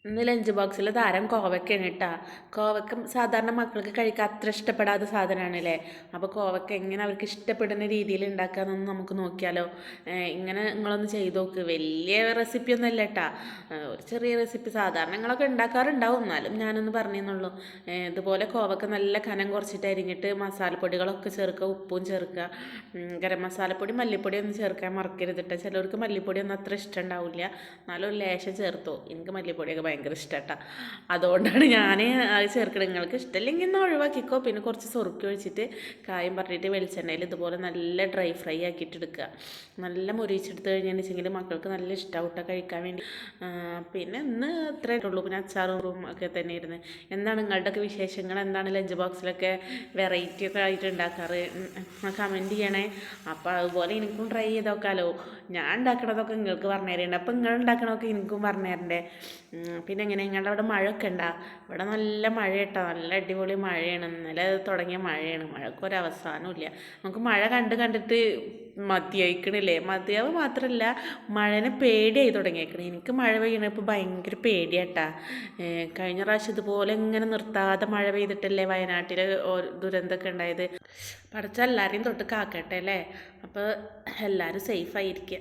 ഇന്ന് ലഞ്ച് ബോക്സിൽ ധാരം കോവക്കയാണ് കേട്ടോ. കോവക്ക സാധാരണ മക്കൾക്ക് കഴിക്കാൻ അത്ര ഇഷ്ടപ്പെടാത്ത സാധനമാണല്ലേ. അപ്പോൾ കോവക്ക എങ്ങനെ അവർക്ക് ഇഷ്ടപ്പെടുന്ന രീതിയിൽ ഉണ്ടാക്കാമെന്നൊന്ന് നമുക്ക് നോക്കിയാലോ. ഇങ്ങനെ നിങ്ങളൊന്ന് ചെയ്ത് നോക്ക്. വലിയ റെസിപ്പി ഒന്നും അല്ല കേട്ടോ, ഒരു ചെറിയ റെസിപ്പി. സാധാരണ നിങ്ങളൊക്കെ ഉണ്ടാക്കാറുണ്ടാവും, എന്നാലും ഞാനൊന്ന് പറഞ്ഞെന്നുള്ളൂ. ഇതുപോലെ കോവക്ക നല്ല കനം കുറച്ചിട്ട് അരിഞ്ഞിട്ട് മസാലപ്പൊടികളൊക്കെ ചേർക്കുക, ഉപ്പും ചേർക്കുക. ഗരം മസാലപ്പൊടി മല്ലിപ്പൊടി ഒന്നും ചേർക്കാൻ മറക്കരുത് കേട്ടോ. ചിലവർക്ക് മല്ലിപ്പൊടി ഒന്നും അത്ര ഇഷ്ടം ഉണ്ടാവില്ല, എന്നാലും ഒരു ലേശം ചേർത്തോ. എനിക്ക് മല്ലിപ്പൊടിയൊക്കെ ഭയങ്കര ഇഷ്ടമാട്ടാ, അതുകൊണ്ടാണ് ഞാൻ അത് ചേർക്കണം. നിങ്ങൾക്ക് ഇഷ്ടമില്ലെങ്കിൽ എന്നാൽ ഒഴിവാക്കിക്കോ. പിന്നെ കുറച്ച് സുറുക്കി ഒഴിച്ചിട്ട് കായം പറഞ്ഞിട്ട് വെളിച്ചെണ്ണയിൽ ഇതുപോലെ നല്ല ഡ്രൈ ഫ്രൈ ആക്കിയിട്ട് എടുക്കുക. നല്ല മുരിച്ചെടുത്ത് കഴിഞ്ഞാൽ വെച്ചെങ്കിൽ മക്കൾക്ക് നല്ല ഇഷ്ടമാവട്ടെ കഴിക്കാൻ വേണ്ടി. പിന്നെ ഇന്ന് ഇത്രയേ ഉള്ളൂ. പിന്നെ അച്ചാറും ഒക്കെ തന്നെ ഇരുന്ന്. എന്താണ് നിങ്ങളുടെയൊക്കെ വിശേഷങ്ങൾ? എന്താണ് ലഞ്ച് ബോക്സിലൊക്കെ വെറൈറ്റി ഒക്കെ ആയിട്ട് ഉണ്ടാക്കാറ്? കമൻറ്റ് ചെയ്യണേ. അപ്പോൾ അതുപോലെ എനിക്കും ട്രൈ ചെയ്ത് നോക്കാമല്ലോ. ഞാൻ ഉണ്ടാക്കണതൊക്കെ നിങ്ങൾക്ക് പറഞ്ഞു തരേണ്ട, അപ്പോൾ നിങ്ങൾ ഉണ്ടാക്കണതൊക്കെ എനിക്കും പറഞ്ഞു തരണ്ടേ. പിന്നെ എങ്ങനെ നിങ്ങളുടെ അവിടെ മഴയൊക്കെ ഉണ്ടോ? ഇവിടെ നല്ല മഴ കേട്ടോ, നല്ല അടിപൊളി മഴയാണ്. ഇന്നലെ തുടങ്ങിയ മഴയാണ്, മഴക്കൊരവസാനമില്ല. നമുക്ക് മഴ കണ്ടിട്ട് മതിയായിക്കണില്ലേ. മതിയാവ് മാത്രമല്ല, മഴനെ പേടിയായി തുടങ്ങിയേക്കണേ. എനിക്ക് മഴ പെയ്യണപ്പോൾ ഭയങ്കര പേടിയാട്ടാ. കഴിഞ്ഞ പ്രാവശ്യം ഇതുപോലെ ഇങ്ങനെ നിർത്താതെ മഴ പെയ്തിട്ടല്ലേ വയനാട്ടിൽ ദുരന്തമൊക്കെ ഉണ്ടായത്. പഠിച്ച എല്ലാവരെയും തൊട്ട് കാക്കട്ടെ അല്ലേ. അപ്പോൾ എല്ലാവരും സേഫായിരിക്കുക.